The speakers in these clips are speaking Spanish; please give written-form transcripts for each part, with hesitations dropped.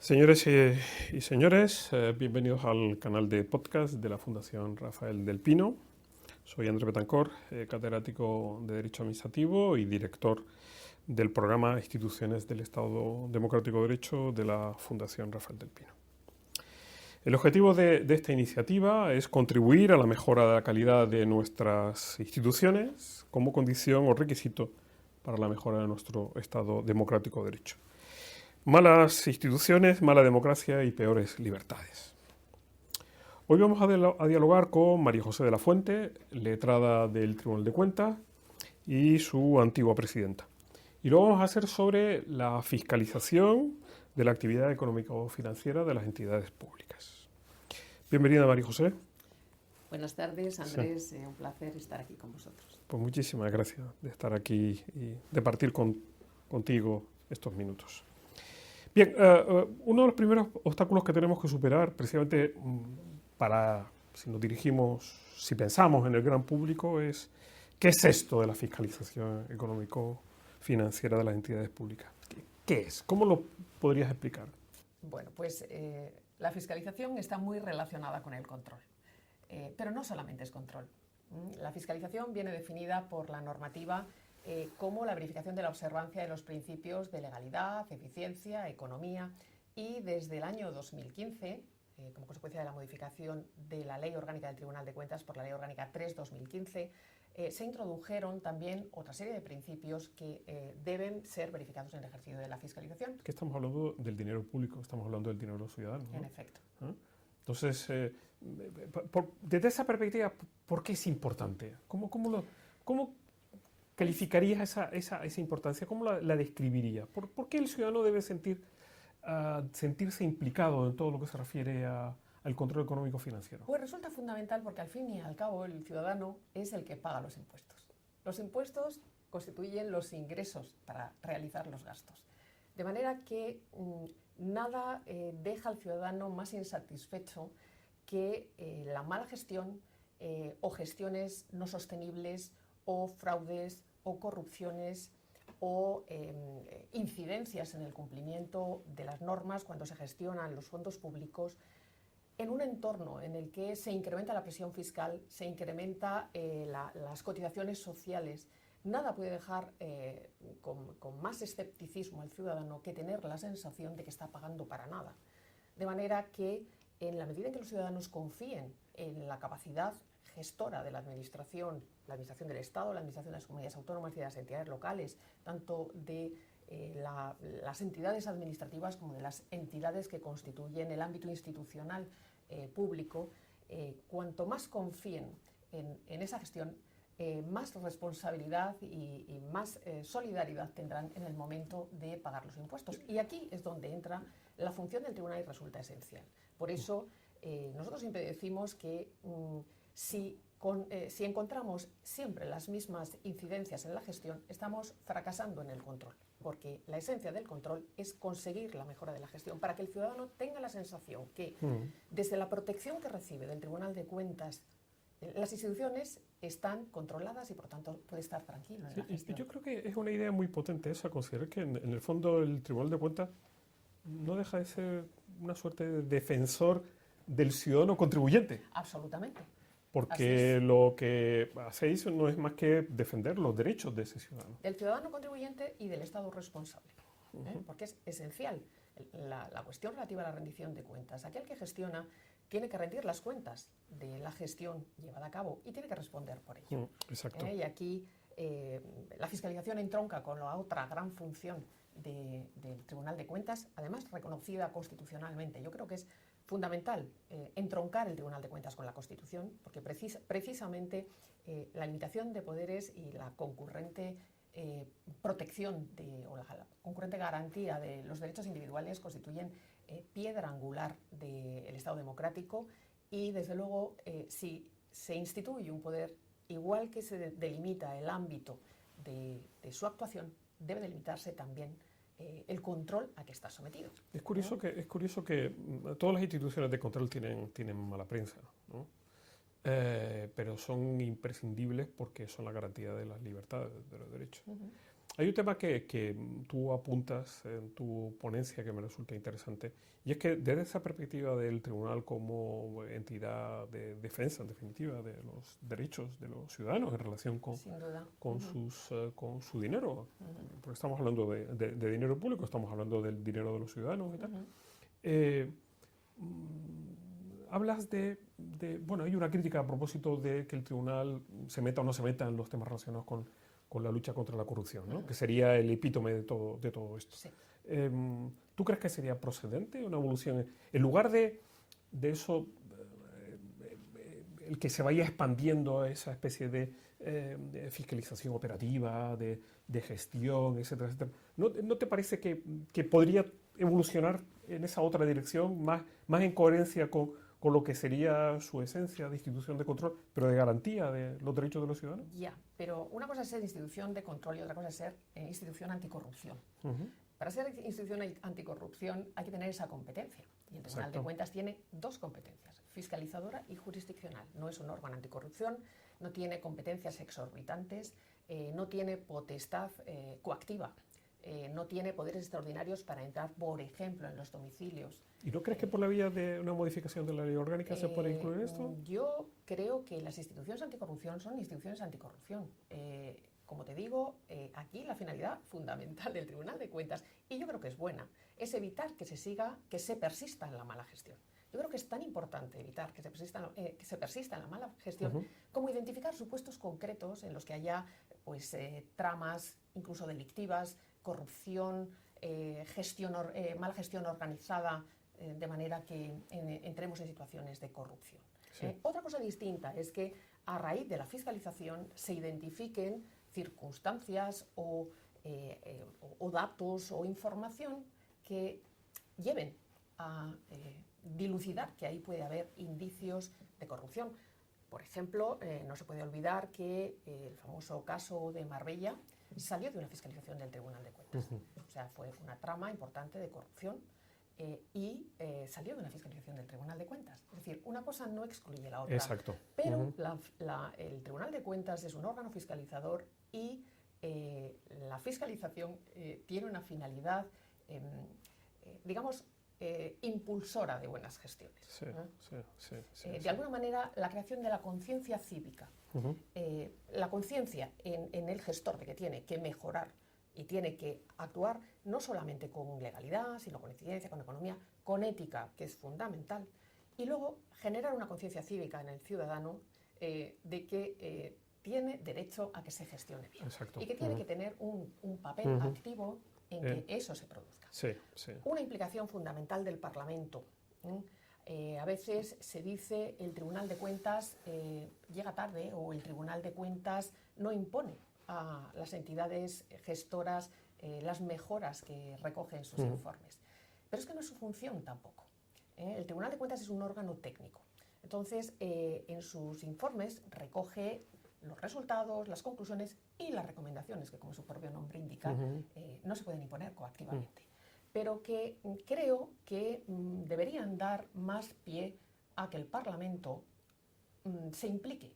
Señores y señores, bienvenidos al canal de podcast de la Fundación Rafael del Pino. Soy Andrés Betancor, catedrático de Derecho Administrativo y director del programa Instituciones del Estado Democrático de Derecho de la Fundación Rafael del Pino. El objetivo de esta iniciativa es contribuir a la mejora de la calidad de nuestras instituciones como condición o requisito para la mejora de nuestro Estado Democrático de Derecho. Malas instituciones, mala democracia y peores libertades. Hoy vamos a dialogar con María José de la Fuente, letrada del Tribunal de Cuentas y su antigua presidenta. Y lo vamos a hacer sobre la fiscalización de la actividad económico-financiera de las entidades públicas. Bienvenida, María José. Buenas tardes, Andrés. Un placer estar aquí con vosotros. Pues muchísimas gracias de estar aquí y de partir contigo estos minutos. Bien, uno de los primeros obstáculos que tenemos que superar, precisamente si pensamos en el gran público, es ¿qué es esto de la fiscalización económico-financiera de las entidades públicas? ¿Qué es? ¿Cómo lo podrías explicar? Bueno, pues la fiscalización está muy relacionada con el control, pero no solamente es control. La fiscalización viene definida por la normativa como la verificación de la observancia de los principios de legalidad, eficiencia, economía, y desde el año 2015, como consecuencia de la modificación de la Ley Orgánica del Tribunal de Cuentas por la Ley Orgánica 3/2015, se introdujeron también otra serie de principios que deben ser verificados en el ejercicio de la fiscalización. Que estamos hablando del dinero público, estamos hablando del dinero de los ciudadanos, ¿no? En efecto. Entonces, desde esa perspectiva, ¿por qué es importante? ¿Cómo calificarías esa importancia? ¿Cómo la describirías? ¿Por qué el ciudadano debe sentirse implicado en todo lo que se refiere al control económico financiero? Pues resulta fundamental porque al fin y al cabo el ciudadano es el que paga los impuestos. Los impuestos constituyen los ingresos para realizar los gastos. De manera que nada deja al ciudadano más insatisfecho que la mala gestión o gestiones no sostenibles o fraudes o corrupciones o incidencias en el cumplimiento de las normas cuando se gestionan los fondos públicos en un entorno en el que se incrementa la presión fiscal, se incrementa las cotizaciones sociales. Nada puede dejar con más escepticismo al ciudadano que tener la sensación de que está pagando para nada. De manera que en la medida en que los ciudadanos confíen en la capacidad gestora de la administración del Estado, la administración de las comunidades autónomas y de las entidades locales, tanto de las entidades administrativas como de las entidades que constituyen el ámbito institucional público, cuanto más confíen en esa gestión, más responsabilidad y más solidaridad tendrán en el momento de pagar los impuestos. Y aquí es donde entra la función del tribunal y resulta esencial. Por eso nosotros siempre decimos que si encontramos siempre las mismas incidencias en la gestión, estamos fracasando en el control, porque la esencia del control es conseguir la mejora de la gestión, para que el ciudadano tenga la sensación que desde la protección que recibe del Tribunal de Cuentas, las instituciones están controladas y por tanto puede estar tranquilo en la gestión. Yo creo que es una idea muy potente esa, considerar que en el fondo el Tribunal de Cuentas no deja de ser una suerte de defensor del ciudadano contribuyente. Absolutamente. Porque lo que hacéis no es más que defender los derechos de ese ciudadano. Del ciudadano contribuyente y del Estado responsable. Porque es esencial la cuestión relativa a la rendición de cuentas. Aquel que gestiona tiene que rendir las cuentas de la gestión llevada a cabo y tiene que responder por ello. Exacto. Y aquí la fiscalización entronca con la otra gran función del Tribunal de Cuentas, además reconocida constitucionalmente. Yo creo que es fundamental entroncar el Tribunal de Cuentas con la Constitución, porque precisamente la limitación de poderes y la concurrente protección o la concurrente garantía de los derechos individuales constituyen piedra angular del Estado democrático y, desde luego, si se instituye un poder, igual que se delimita el ámbito de su actuación, debe delimitarse también el control a que está sometido. Es curioso que todas las instituciones de control tienen mala prensa, ¿no? Pero son imprescindibles porque son la garantía de las libertades, de los derechos. Hay un tema que tú apuntas en tu ponencia que me resulta interesante, y es que desde esa perspectiva del tribunal como entidad de defensa, en definitiva, de los derechos de los ciudadanos en relación Sin duda. con su dinero, porque estamos hablando de dinero público, estamos hablando del dinero de los ciudadanos y tal. Hablas bueno, hay una crítica a propósito de que el tribunal se meta o no se meta en los temas relacionados con la lucha contra la corrupción, ¿no? Que sería el epítome de todo esto. Sí. ¿Tú crees que sería procedente una evolución? En lugar de eso, el que se vaya expandiendo esa especie de fiscalización operativa, de gestión, etcétera, etcétera, ¿no te parece que podría evolucionar en esa otra dirección, más en coherencia con lo que sería su esencia de institución de control, pero de garantía de los derechos de los ciudadanos? Ya, pero una cosa es ser institución de control y otra cosa es ser institución anticorrupción. Para ser institución anticorrupción hay que tener esa competencia. Y el Tribunal de Cuentas tiene dos competencias, fiscalizadora y jurisdiccional. No es un órgano anticorrupción, no tiene competencias exorbitantes, no tiene potestad coactiva. No tiene poderes extraordinarios para entrar, por ejemplo, en los domicilios. ¿Y no crees que por la vía de una modificación de la ley orgánica se puede incluir esto? Yo creo que las instituciones anticorrupción son instituciones anticorrupción. Como te digo, aquí la finalidad fundamental del Tribunal de Cuentas, y yo creo que es buena, es evitar que se persista en la mala gestión. Yo creo que es tan importante evitar que se persista en la mala gestión como identificar supuestos concretos en los que haya pues, tramas incluso delictivas, corrupción, mala gestión organizada, de manera que entremos en situaciones de corrupción. Sí. Otra cosa distinta es que a raíz de la fiscalización se identifiquen circunstancias o datos o información que lleven a dilucidar que ahí puede haber indicios de corrupción. Por ejemplo, no se puede olvidar que el famoso caso de Marbella salió de una fiscalización del Tribunal de Cuentas. O sea, fue una trama importante de corrupción y salió de una fiscalización del Tribunal de Cuentas. Es decir, una cosa no excluye la otra. Exacto. Pero el Tribunal de Cuentas es un órgano fiscalizador y la fiscalización tiene una finalidad, digamos, impulsora de buenas gestiones. Sí, sí, de alguna manera, la creación de la conciencia cívica, la conciencia en el gestor de que tiene que mejorar y tiene que actuar no solamente con legalidad, sino con eficiencia, con economía, con ética, que es fundamental, y luego generar una conciencia cívica en el ciudadano de que tiene derecho a que se gestione bien. Exacto. Y que tiene que tener un papel activo en que eso se produzca. Sí, sí. Una implicación fundamental del Parlamento. A veces se dice el Tribunal de Cuentas llega tarde o el Tribunal de Cuentas no impone a las entidades gestoras las mejoras que recogen sus informes. Pero es que no es su función tampoco. El Tribunal de Cuentas es un órgano técnico. Entonces, en sus informes recoge los resultados, las conclusiones y las recomendaciones, que como su propio nombre indica, no se pueden imponer coactivamente, pero que creo que deberían dar más pie a que el Parlamento se implique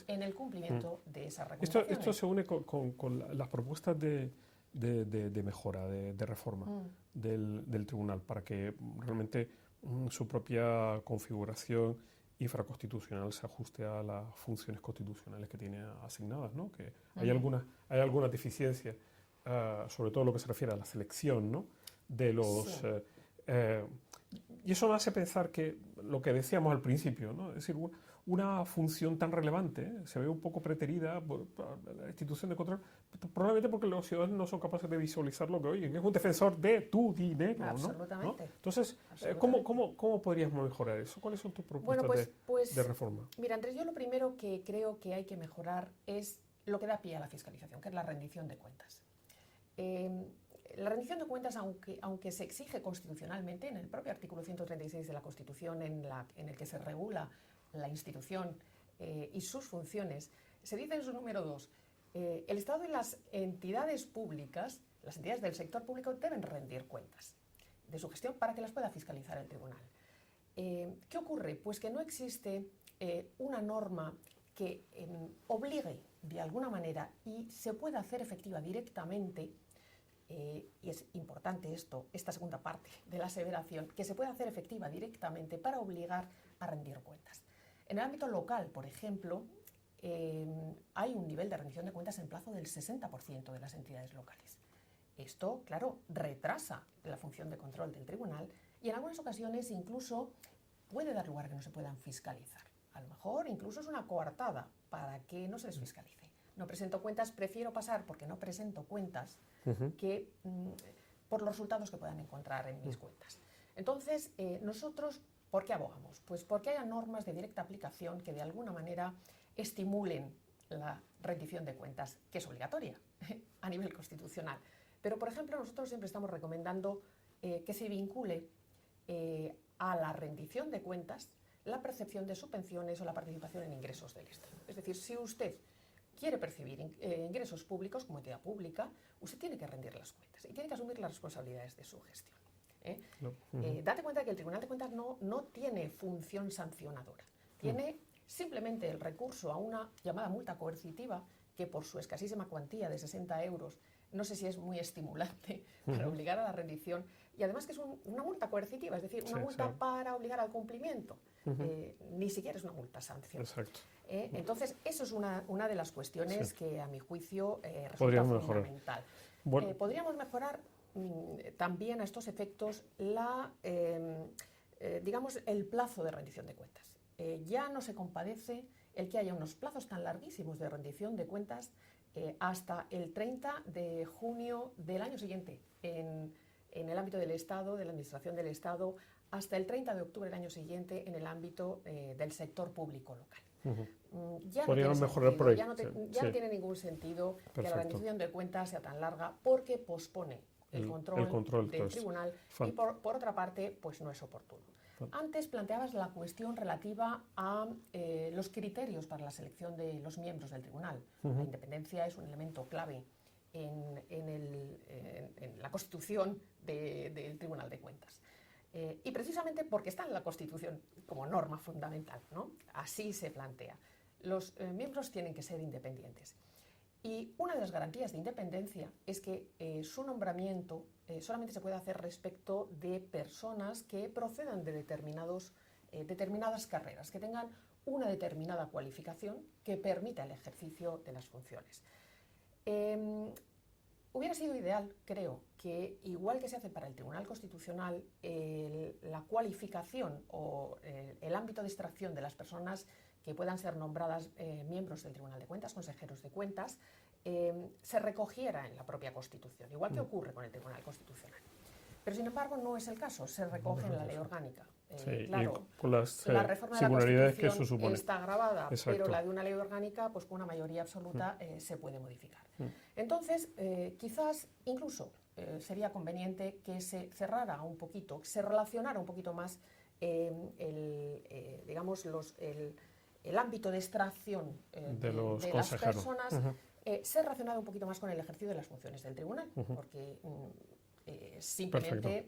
en el cumplimiento de esas recomendaciones. Esto se une con las propuestas de mejora, de reforma del tribunal, para que realmente su propia configuración infraconstitucional se ajuste a las funciones constitucionales que tiene asignadas, ¿no? Que hay algunas deficiencias, sobre todo lo que se refiere a la selección, ¿no? De los... Sí. Y eso me hace pensar que lo que decíamos al principio, ¿no? Es decir, una función tan relevante se ve un poco preterida por la institución de control, probablemente porque los ciudadanos no son capaces de visualizar lo que oyen. Es un defensor de tu dinero, absolutamente, ¿no? Entonces, ¿cómo podríamos mejorar eso? ¿Cuáles son tus propuestas de reforma? Mira, Andrés, yo lo primero que creo que hay que mejorar es lo que da pie a la fiscalización, que es la rendición de cuentas. La rendición de cuentas, aunque se exige constitucionalmente en el propio artículo 136 de la Constitución, en el que se regula la institución y sus funciones, se dice en su número 2, el Estado y las entidades públicas, las entidades del sector público, deben rendir cuentas de su gestión para que las pueda fiscalizar el tribunal. ¿Qué ocurre? Pues que no existe una norma que obligue de alguna manera y se puede hacer efectiva directamente, y es importante esta segunda parte de la aseveración, que se puede hacer efectiva directamente para obligar a rendir cuentas. En el ámbito local, por ejemplo, hay un nivel de rendición de cuentas en plazo del 60% de las entidades locales. Esto, claro, retrasa la función de control del tribunal y en algunas ocasiones incluso puede dar lugar a que no se puedan fiscalizar. A lo mejor incluso es una coartada para que no se les fiscalice. No presento cuentas, prefiero pasar porque no presento cuentas que por los resultados que puedan encontrar en mis cuentas. Entonces, nosotros, ¿por qué abogamos? Pues porque haya normas de directa aplicación que de alguna manera estimulen la rendición de cuentas, que es obligatoria a nivel constitucional. Pero, por ejemplo, nosotros siempre estamos recomendando que se vincule a la rendición de cuentas la percepción de subvenciones o la participación en ingresos del Estado. Es decir, si usted quiere percibir ingresos públicos como entidad pública, usted tiene que rendir las cuentas y tiene que asumir las responsabilidades de su gestión. Date cuenta que el Tribunal de Cuentas no tiene función sancionadora, tiene simplemente el recurso a una llamada multa coercitiva que por su escasísima cuantía de 60 euros no sé si es muy estimulante para obligar a la rendición, y además que es una multa coercitiva, es decir, una multa para obligar al cumplimiento, ni siquiera es una multa sanción. Exacto. Entonces, eso es una de las cuestiones que a mi juicio resulta fundamental. Bueno. Podríamos mejorar también a estos efectos digamos, el plazo de rendición de cuentas. Ya no se compadece el que haya unos plazos tan larguísimos de rendición de cuentas hasta el 30 de junio del año siguiente en el ámbito del Estado, de la Administración del Estado, hasta el 30 de octubre del año siguiente en el ámbito del sector público local. Ya no tiene ningún sentido que la rendición de cuentas sea tan larga porque pospone el control del tribunal y por otra parte pues no es oportuno. Antes planteabas la cuestión relativa a los criterios para la selección de los miembros del tribunal. La independencia es un elemento clave en la constitución del Tribunal de Cuentas. Y precisamente porque está en la Constitución como norma fundamental, ¿no? Así se plantea. Los miembros tienen que ser independientes. Y una de las garantías de independencia es que su nombramiento solamente se puede hacer respecto de personas que procedan de determinadas carreras, que tengan una determinada cualificación que permita el ejercicio de las funciones. Hubiera sido ideal, creo, que igual que se hace para el Tribunal Constitucional, la cualificación o el ámbito de extracción de las personas que puedan ser nombradas miembros del Tribunal de Cuentas, consejeros de cuentas, se recogiera en la propia Constitución, igual que ocurre con el Tribunal Constitucional. Pero, sin embargo, no es el caso, se recoge en la ley orgánica. Claro, con las la reforma de la singularidades Constitución que eso supone. está grabada, Exacto. pero la de una ley orgánica, pues con una mayoría absoluta, se puede modificar. Entonces, quizás incluso sería conveniente que se cerrara un poquito, se relacionara un poquito más digamos, el ámbito de extracción de las personas, ser relacionado un poquito más con el ejercicio de las funciones del tribunal, porque simplemente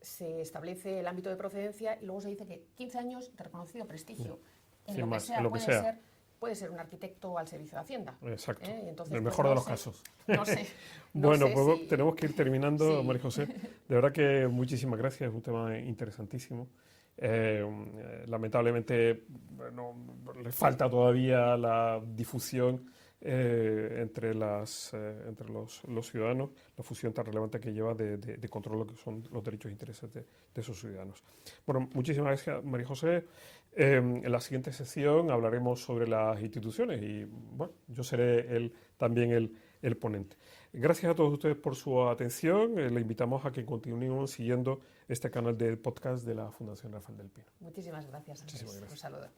se establece el ámbito de procedencia y luego se dice que 15 años de reconocido prestigio en lo que sea, puede ser un arquitecto al servicio de Hacienda. Exacto, entonces, el mejor de los casos. No sé. Bueno, pues tenemos que ir terminando, María José. De verdad que muchísimas gracias, es un tema interesantísimo. Lamentablemente le falta todavía la difusión entre los ciudadanos, la función tan relevante que lleva de control lo que son los derechos e intereses de esos ciudadanos. Bueno, muchísimas gracias, María José. En la siguiente sesión hablaremos sobre las instituciones y bueno, yo seré también el ponente. Gracias a todos ustedes por su atención. Le invitamos a que continúen siguiendo este canal de podcast de la Fundación Rafael del Pino. Muchísimas gracias, Andrés. Muchísimas gracias. Un saludo.